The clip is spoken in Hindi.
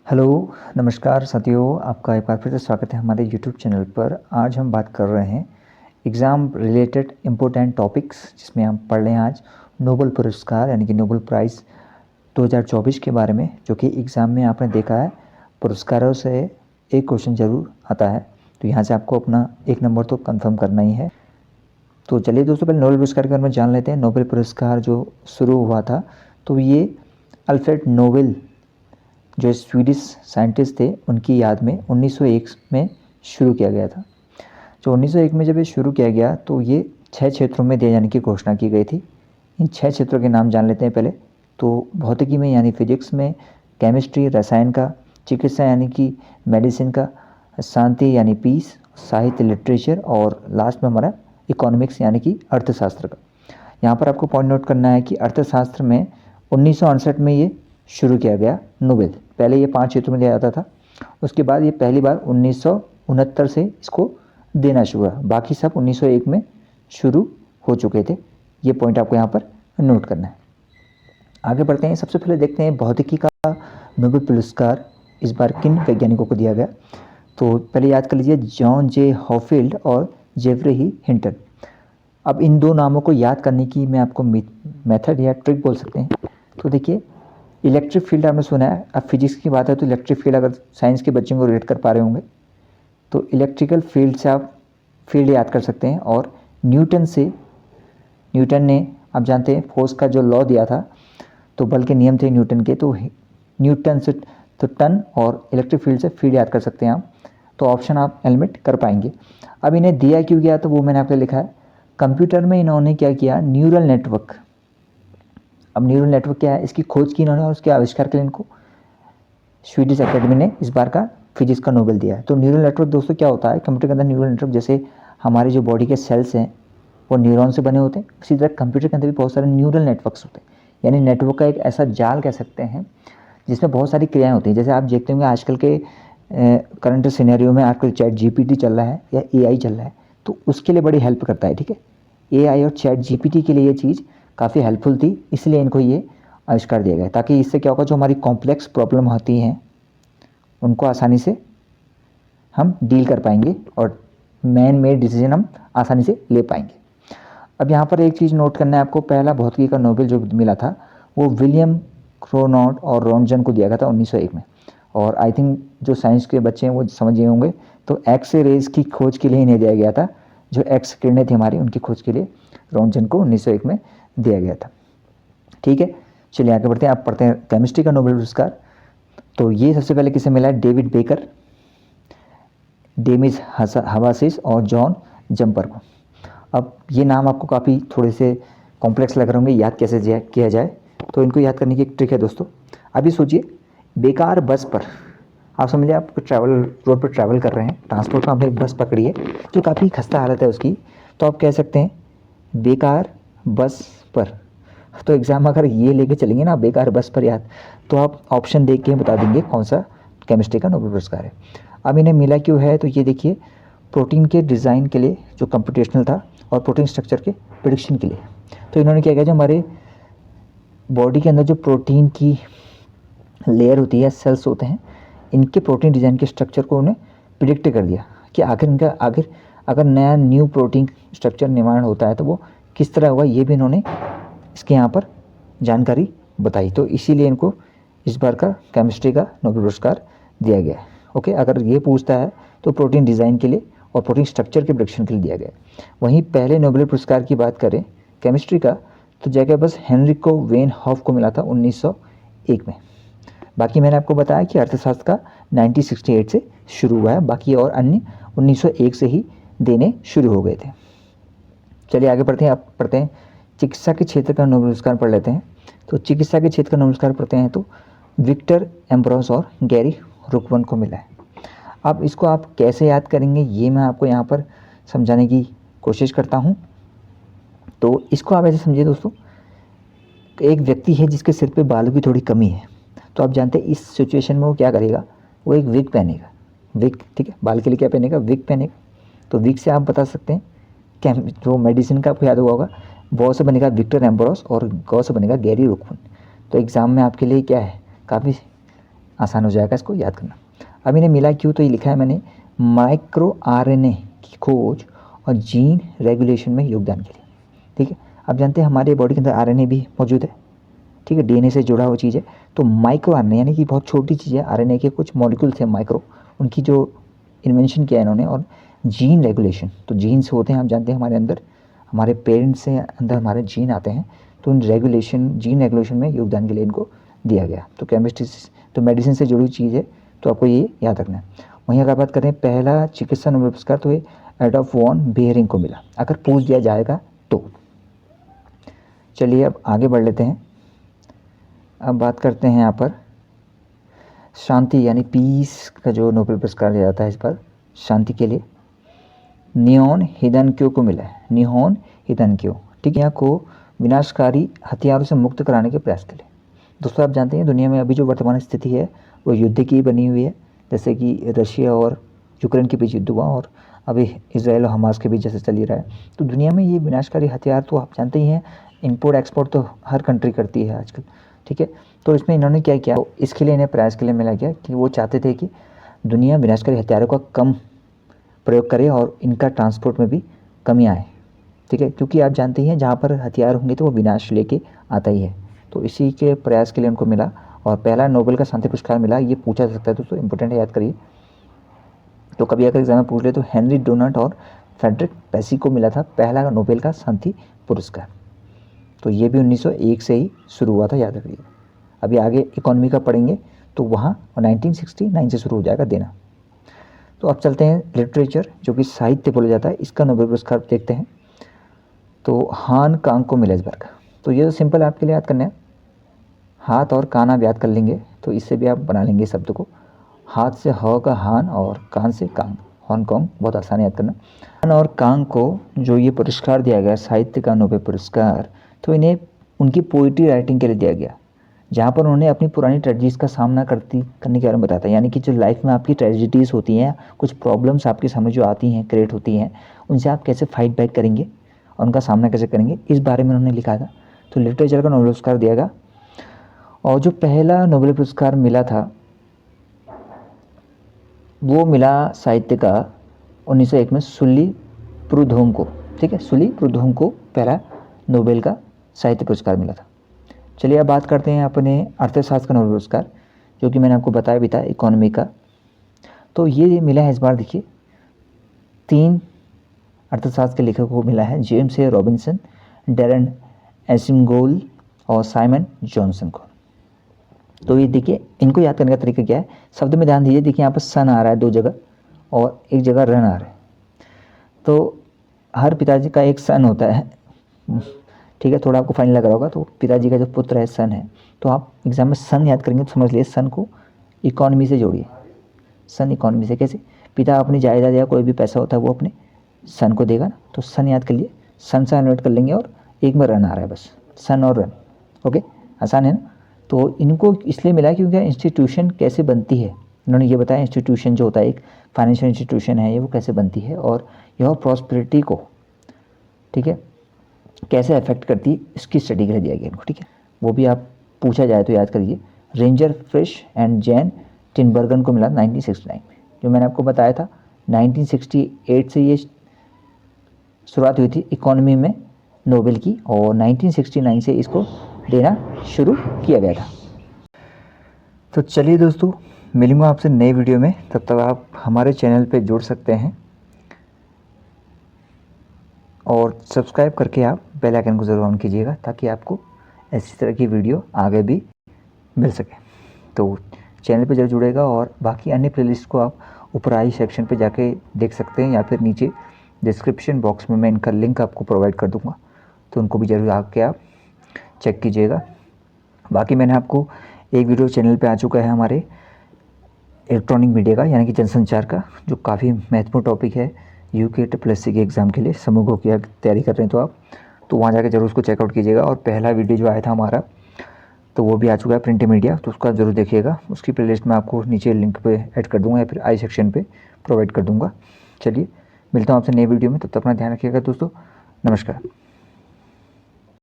हेलो, नमस्कार साथियों, आपका एक बार फिर से स्वागत है हमारे यूट्यूब चैनल पर। आज हम बात कर रहे हैं एग्ज़ाम रिलेटेड इम्पोर्टेंट टॉपिक्स, जिसमें हम पढ़ रहे हैं आज नोबेल पुरस्कार यानी कि नोबेल प्राइज़ 2024 के बारे में, जो कि एग्ज़ाम में आपने देखा है पुरस्कारों से एक क्वेश्चन ज़रूर आता है। तो यहाँ से आपको अपना 1 नंबर तो कंफर्म करना ही है। तो चलिए दोस्तों, पहले नोबेल पुरस्कार के बारे में जान लेते हैं। नोबेल पुरस्कार जो शुरू हुआ था, तो ये अल्फ्रेड नोबेल जो स्वीडिश साइंटिस्ट थे उनकी याद में 1901 में शुरू किया गया था। जो 1901 में जब ये शुरू किया गया तो ये 6 क्षेत्रों में दिए जाने की घोषणा की गई थी। इन 6 क्षेत्रों के नाम जान लेते हैं पहले। तो भौतिकी में यानी फिजिक्स में, केमिस्ट्री रसायन का, चिकित्सा यानी कि मेडिसिन का, शांति यानी पीस, साहित्य लिटरेचर और लास्ट में हमारा इकोनॉमिक्स यानी कि अर्थशास्त्र का। यहाँ पर आपको पॉइंट नोट करना है कि अर्थशास्त्र में 1968 में ये शुरू किया गया नोबेल। पहले ये 5 क्षेत्रों में दिया जाता था, उसके बाद ये पहली बार 1969 से इसको देना शुरू हुआ। बाकी सब 1901 में शुरू हो चुके थे। ये पॉइंट आपको यहाँ पर नोट करना है। आगे बढ़ते हैं। सबसे पहले देखते हैं भौतिकी का नोबेल पुरस्कार इस बार किन वैज्ञानिकों को दिया गया। तो पहले याद कर लीजिए, जॉन जे हॉफील्ड और जेफरी हिंटन। अब इन दो नामों को याद करने की मैं आपको मेथड या ट्रिक बोल सकते हैं। तो देखिए, इलेक्ट्रिक फील्ड आपने सुना है। अब फिजिक्स की बात है तो इलेक्ट्रिक फील्ड अगर साइंस के बच्चों को रिलेट कर पा रहे होंगे तो इलेक्ट्रिकल फील्ड से आप फील्ड याद कर सकते हैं। और न्यूटन ने, आप जानते हैं, फोर्स का जो लॉ दिया था, तो बल के नियम थे न्यूटन के, तो न्यूटन से तो टन और इलेक्ट्रिक फील्ड से फील्ड याद कर सकते हैं आप। तो ऑप्शन आप एलिमिनेट कर पाएंगे। अब इन्हें दिया क्यों गया, तो वो मैंने आपको लिखा है। कंप्यूटर में इन्होंने क्या किया, न्यूरल नेटवर्क। अब न्यूरल नेटवर्क क्या है, इसकी खोज की इन्होंने और उसके आविष्कार के लिए इनको स्वीडिश एकेडमी ने इस बार का फिजिक्स का नोबेल दिया है। तो न्यूरल नेटवर्क दोस्तों क्या होता है, कंप्यूटर के अंदर न्यूरल नेटवर्क, जैसे हमारे जो बॉडी के सेल्स हैं वो न्यूरॉन से बने होते हैं, उसी तरह कंप्यूटर के अंदर भी बहुत सारे न्यूरल नेटवर्क्स होते हैं। यानी नेटवर्क का एक ऐसा जाल कह सकते हैं जिसमें बहुत सारी क्रियाएँ होती हैं। जैसे आप देखते होंगे आजकल के करंट सिनेरियो में आजकल चैट जीपीटी चल रहा है या एआई चल रहा है, तो उसके लिए बड़ी हेल्प करता है। ठीक है, एआई और चैट जीपीटी के लिए ये चीज़ काफ़ी हेल्पफुल थी, इसलिए इनको ये आविष्कार दिया गया, ताकि इससे क्या होगा, जो हमारी कॉम्प्लेक्स प्रॉब्लम होती हैं उनको आसानी से हम डील कर पाएंगे और मैन मेड डिसीजन हम आसानी से ले पाएंगे। अब यहाँ पर एक चीज़ नोट करना है आपको, पहला भौतिकी का नोबेल जो मिला था वो विलियम क्रोनॉट और रॉन्जन को दिया गया था 1901 में। और आई थिंक जो साइंस के बच्चे हैं वो समझ गए होंगे, तो एक्स रेज की खोज के लिए इन्हें दिया गया था। जो एक्स किरणें थी हमारी, उनकी खोज के लिए रॉन्जन को 1901 में दिया गया था। ठीक है, चलिए आगे बढ़ते हैं। आप पढ़ते हैं केमिस्ट्री का नोबेल पुरस्कार। तो ये सबसे पहले किसे मिला है, डेविड बेकर, डेमिस हवासिस और जॉन जंपर को। अब ये नाम आपको काफ़ी थोड़े से कॉम्प्लेक्स लग रहे होंगे, याद कैसे किया जाए, तो इनको याद करने की एक ट्रिक है दोस्तों। अभी सोचिए, बेकार बस पर आप समझिए, आप रोड पर ट्रैवल कर रहे हैं, ट्रांसपोर्ट में आपने एक बस पकड़ी है जो काफ़ी खस्ता हालत है उसकी, तो आप कह सकते हैं बेकार बस पर। तो एग्ज़ाम अगर ये लेके चलेंगे ना, बेकार बस पर याद, तो आप ऑप्शन देख के बता देंगे कौन सा केमिस्ट्री का नोबेल पुरस्कार है। अब इन्हें मिला क्यों है, तो ये देखिए, प्रोटीन के डिज़ाइन के लिए जो कंप्यूटेशनल था और प्रोटीन स्ट्रक्चर के प्रिडिक्शन के लिए। तो इन्होंने क्या किया, जो हमारे बॉडी के अंदर जो प्रोटीन की लेयर होती है, सेल्स होते हैं, इनके प्रोटीन डिज़ाइन के स्ट्रक्चर को उन्हें प्रिडिक्ट कर दिया कि आखिर अगर नया न्यू प्रोटीन स्ट्रक्चर निर्माण होता है तो वो किस तरह होगा, ये भी इन्होंने इसके यहाँ पर जानकारी बताई। तो इसीलिए इनको इस बार का केमिस्ट्री का नोबेल पुरस्कार दिया गया है। ओके, अगर ये पूछता है तो प्रोटीन डिज़ाइन के लिए और प्रोटीन स्ट्रक्चर के प्रिडिक्शन के लिए दिया गया है। वहीं पहले नोबेल पुरस्कार की बात करें केमिस्ट्री का, तो जगह बस हेनरिको वेन हॉफ को मिला था 1901 में। बाकी मैंने आपको बताया कि अर्थशास्त्र का 1968 से शुरू हुआ है, बाकी और अन्य 1901 से ही देने शुरू हो गए थे। चलिए आगे बढ़ते हैं। आप पढ़ते हैं चिकित्सा के क्षेत्र का नोबेल पुरस्कार पढ़ लेते हैं। तो चिकित्सा के क्षेत्र का नोबेल पुरस्कार पढ़ते हैं तो विक्टर एम्ब्रोस और गैरी रुकवन को मिला है। अब इसको आप कैसे याद करेंगे, ये मैं आपको यहाँ पर समझाने की कोशिश करता हूँ। तो इसको आप ऐसे समझिए दोस्तों, एक व्यक्ति है जिसके सिर पे बालों की थोड़ी कमी है, तो आप जानते हैं इस सिचुएशन में वो क्या करेगा, वो एक विग पहनेगा। विग, ठीक है, बाल के लिए क्या पहनेगा, विग पहनेगा। तो विग से आप बता सकते हैं क्या, जो मेडिसिन का आपको याद होगा, वॉ से बनेगा विक्टर एम्ब्रोस और गौ से बनेगा गैरी रुकवन। तो एग्ज़ाम में आपके लिए क्या है, काफ़ी आसान हो जाएगा इसको याद करना। अब इन्हें मिला क्यों, तो ये लिखा है मैंने माइक्रो आरएनए की खोज और जीन रेगुलेशन में योगदान के लिए। ठीक है, अब जानते हैं हमारे बॉडी के अंदर आरएनए भी मौजूद है। ठीक है, डीएनए से जुड़ा हुआ चीज़ है। तो माइक्रो आरएनए यानी कि बहुत छोटी चीज़ है, आरएनए के कुछ मॉलिक्यूल्स हैं माइक्रो, उनकी जो इन्वेंशन किया है इन्होंने। और जीन रेगुलेशन, तो जीन्स होते हैं आप जानते हैं हमारे अंदर, हमारे पेरेंट्स से अंदर हमारे जीन आते हैं, तो उन रेगुलेशन जीन रेगुलेशन में योगदान के लिए इनको दिया गया। तो केमिस्ट्री तो मेडिसिन से जुड़ी चीज़ है, तो आपको ये याद रखना है। वहीं अगर बात करें पहला चिकित्सा नोबेल पुरस्कार, तो ये एडोल्फ वॉन बेयरिंग को मिला, अगर पूछ दिया जाएगा तो। चलिए अब आगे बढ़ लेते हैं। अब बात करते हैं यहाँ पर शांति यानी पीस का जो नोबेल पुरस्कार दिया जाता है इस पर शांति के लिए, निहोन हिदानक्यो को मिला है। निहोन हिदानक्यो, ठीक है, को विनाशकारी हथियारों से मुक्त कराने के प्रयास के लिए। दोस्तों आप जानते हैं दुनिया में अभी जो वर्तमान स्थिति है वो युद्ध की बनी हुई है, जैसे कि रशिया और यूक्रेन के बीच युद्ध हुआ और अभी इजराइल और हमास के बीच जैसे चल ही रहा है। तो दुनिया में ये विनाशकारी हथियार तो आप जानते ही हैं, इंपोर्ट एक्सपोर्ट तो हर कंट्री करती है आजकल। ठीक है, तो इसमें इन्होंने क्या किया, तो इसके लिए इन्हें प्रयास के लिए मिला गया कि वो चाहते थे कि दुनिया विनाशकारी हथियारों का कम प्रयोग करे और इनका ट्रांसपोर्ट में भी कमी आए। ठीक है, क्योंकि आप जानते ही हैं जहाँ पर हथियार होंगे तो वो विनाश लेके आता ही है। तो इसी के प्रयास के लिए उनको मिला और पहला नोबेल का शांति पुरस्कार मिला। ये पूछा जा सकता है दोस्तों, इंपॉर्टेंट है, याद करिए। तो कभी अगर एग्जाम में पूछ ले तो हेनरी डोनाल्ड और फ्रेडरिक बेसी को मिला था पहला नोबेल का शांति पुरस्कार। तो ये भी 1901 से ही शुरू हुआ था, याद रखिए। अभी आगे इकोनॉमी का पढ़ेंगे तो वहाँ 1969 से शुरू हो जाएगा देना। तो अब चलते हैं लिटरेचर, जो कि साहित्य बोला जाता है, इसका नोबेल पुरस्कार देखते हैं। तो हान कांग को मिला इस बार का। तो ये तो सिंपल आपके लिए याद करना है, हाथ और कान आप याद कर लेंगे तो इससे भी आप बना लेंगे शब्द को। हाथ से ह का हान और कान से कांग, हांगकांग, बहुत आसान याद करना। हान और कांग को जो ये पुरस्कार दिया गया साहित्य का नोबेल पुरस्कार, तो इन्हें उनकी पोइट्री राइटिंग के लिए दिया गया, जहाँ पर उन्होंने अपनी पुरानी ट्रेजेडीज़ का सामना करने के बारे में बताया था। यानी कि जो लाइफ में आपकी ट्रेजेडीज़ होती हैं, कुछ प्रॉब्लम्स आपके सामने जो आती हैं, क्रिएट होती हैं, उनसे आप कैसे फाइट बैक करेंगे और उनका सामना कैसे करेंगे, इस बारे में उन्होंने लिखा था। तो लिटरेचर का नोबेल पुरस्कार दिया गया। और जो पहला नोबेल पुरस्कार मिला था वो मिला साहित्य का 1901 में सुली प्रुधोंग को। ठीक है, सुली प्रुधोंग को पहला नोबेल का साहित्य पुरस्कार मिला था। चलिए अब बात करते हैं अपने अर्थशास्त्र का नोबेल पुरस्कार, जो कि मैंने आपको बताया भी था इकोनॉमी का। तो ये मिला है इस बार, देखिए 3 अर्थशास्त्र के लेखकों को मिला है, जेम्स ए रॉबिन्सन, डैरेन एसिंगोल और साइमन जॉनसन को। तो ये देखिए, इनको याद करने का तरीका क्या है, शब्द में ध्यान दीजिए। देखिए यहाँ पर सन आ रहा है 2 जगह और एक जगह रन आ रहा है। तो हर पिताजी का एक सन होता है, ठीक है, थोड़ा आपको फाइन लग रहा होगा। तो पिताजी का जो पुत्र है सन है, तो आप एग्जाम में सन याद करेंगे तो समझ लिए सन को इकोनॉमी से जोड़िए। सन इकोनॉमी से कैसे, पिता अपनी जायदाद या कोई भी पैसा होता है वो अपने सन को देगा ना, तो सन याद कर लिए, सन से इन्वर्ट कर लेंगे और एक में रन आ रहा है, बस सन और रन। ओके, आसान है ना। तो इनको इसलिए मिला क्योंकि इंस्टीट्यूशन कैसे बनती है, इन्होंने ये बताया इंस्टीट्यूशन जो होता है एक फाइनेंशियल इंस्टीट्यूशन है ये, वो कैसे बनती है और यह प्रॉस्पेरिटी को, ठीक है, कैसे अफेक्ट करती है, इसकी स्टडी के लिए दिया गया इनको। ठीक है, वो भी आप पूछा जाए तो याद करिए। रेंजर फ्रिश एंड जैन टिनबर्गन को मिला 1969 में। जो मैंने आपको बताया था 1968 से ये शुरुआत हुई थी इकोनॉमी में नोबेल की, और 1969 से इसको देना शुरू किया गया था। तो चलिए दोस्तों, मिलूंगा आपसे नए वीडियो में, तब तक आप हमारे चैनल पे जुड़ सकते हैं और सब्सक्राइब करके आप बेल आइकन को ज़रूर ऑन कीजिएगा, ताकि आपको ऐसी तरह की वीडियो आगे भी मिल सके। तो चैनल पे जरूर जुड़ेगा और बाकी अन्य प्लेलिस्ट को आप ऊपर आई सेक्शन पे जाके देख सकते हैं, या फिर नीचे डिस्क्रिप्शन बॉक्स में मैं इनका लिंक आपको प्रोवाइड कर दूँगा, तो उनको भी ज़रूर आके आप चेक कीजिएगा। बाकी मैंने आपको एक वीडियो चैनल पे आ चुका है हमारे इलेक्ट्रॉनिक मीडिया का, यानी कि जनसंचार का, जो काफ़ी महत्वपूर्ण टॉपिक है यूके SSC के एग्ज़ाम के लिए, समूहों की तैयारी कर रहे हैं तो आप, तो वहाँ जाके ज़रूर उसको चेकआउट कीजिएगा। और पहला वीडियो जो आया था हमारा, तो वो भी आ चुका है प्रिंट मीडिया, तो उसका ज़रूर देखिएगा। उसकी प्लेलिस्ट में आपको नीचे लिंक पे ऐड कर दूँगा या फिर आई सेक्शन पे प्रोवाइड कर दूँगा। चलिए मिलता हूँ आपसे नए वीडियो में, तब तक अपना ध्यान रखिएगा दोस्तों। नमस्कार।